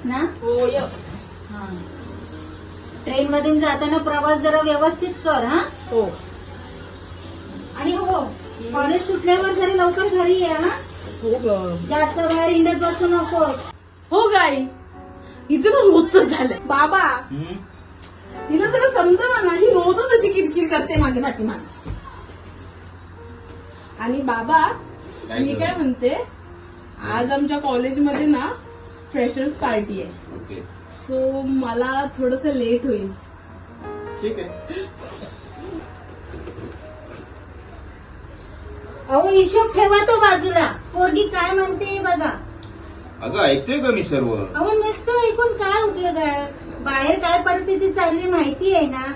आहेस ना? हो य. ट्रेन मधून जाताना प्रवास जरा व्यवस्थित कर हा. हो आणि हो, कॉलेज सुटल्यावर जरा लवकर घरी ये हा. हो ग. जास्त बाहेर हिंडत बसू नकोस. हो गाई, हिचं ना रोजच झालंय. बाबा हिला जरा समजा ना, ही रोजच अशी किरकिर करते माझ्या पाठीमागे. आणि बाबा मी काय म्हणते, आज आमच्या कॉलेजमध्ये ना फ्रेशर्स पार्टी आहे. ओके, सो मला थोडस लेट होईल. ठीक आहे. अहो हिशोब ठेवा तो बाजूला. पोरगी काय म्हणते बघा. अगं ऐकतोय का मी सर्व? अहो नुसतं ऐकून काय उपयोग आहे. बाहेर काय परिस्थिती चालली माहिती आहे ना.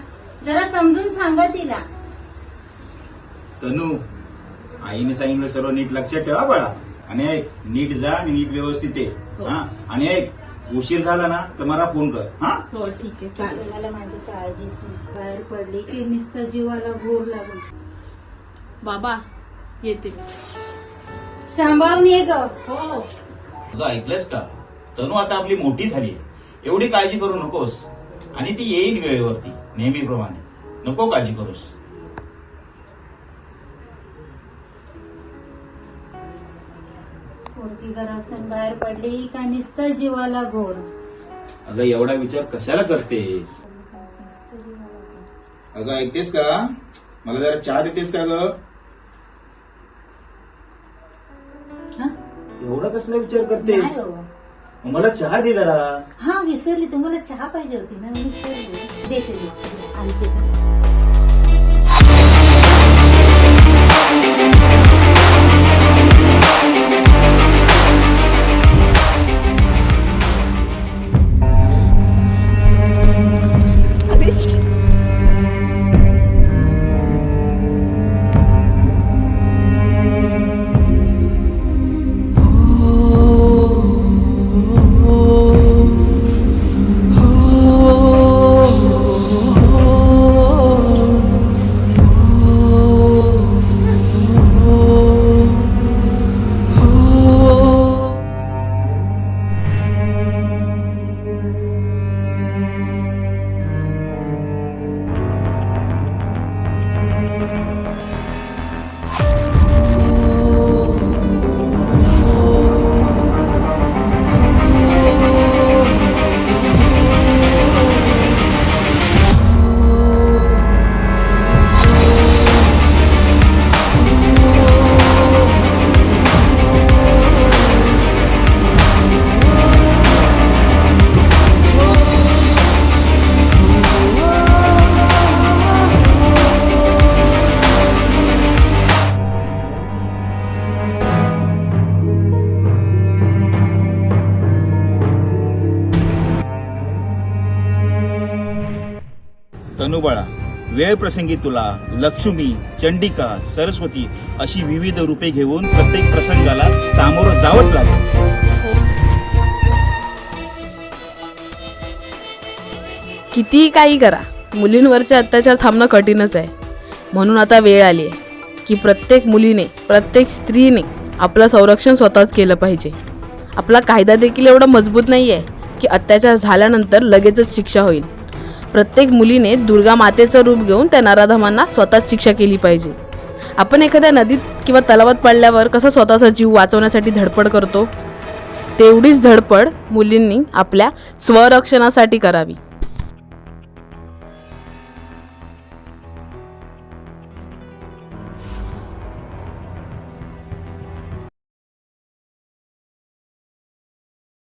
जरा समजून सांगा तिला. तनू, आईने सांगितलं सर्व नीट लक्षात ठेवा बाळा. आणि ऐक, नीट जा आणि नीट व्यवस्थित ये. हा, आणि ऐक, उशीर झाला ना तर मला फोन कर. हा, हो ठीक आहे चालेल. मला माझी काळजीच नाही. बाहेर पडली की नुसतं जीवाला घोर लागून. बाबा येते. सांभाळून ये ग. हो अगं ऐकलंस का? तनू आता आपली मोठी झाली, एवढी काळजी करू नकोस. आणि ती येईल वेळेवरती नेहमीप्रमाणे. नको काळजी करूस. पोरगी घरासून बाहेर पडली का नुसतं जीवाला घोर. अगं एवढा विचार कशाला करतेस? अगं ऐकतेस का? मला जरा चहा देतेस का ग? हा? एवढा कसला विचार करतेस? नाही हो. मला चहा दे जरा. हा विसरली, तुम्हाला चहा पाहिजे होती ना. विसरली. देते आणखी. तनू बाळा, वेळ प्रसंगी तुला लक्ष्मी, चंडिका, सरस्वती अशी विविध रूपे घेऊन प्रत्येक प्रसंगाला सामोरं जावंच लागेल. कितीही काही करा, मुलींवरचे अत्याचार थांबणं कठीणच आहे. म्हणून आता वेळ आली आहे की प्रत्येक मुलीने, प्रत्येक स्त्रीने आपलं संरक्षण स्वतःच केलं पाहिजे. आपला कायदा देखील एवढा मजबूत नाही आहे की अत्याचार झाल्यानंतर लगेचच शिक्षा होईल. प्रत्येक मुलीने दुर्गा मातेचं रूप घेऊन त्या नराधमांना स्वतःच शिक्षा केली पाहिजे. आपण एखाद्या नदीत किंवा तलावात पडल्यावर कसा स्वतःचा जीव वाचवण्यासाठी धडपड करतो, तेवढीच धडपड मुलींनी आपल्या स्वरक्षणासाठी करावी.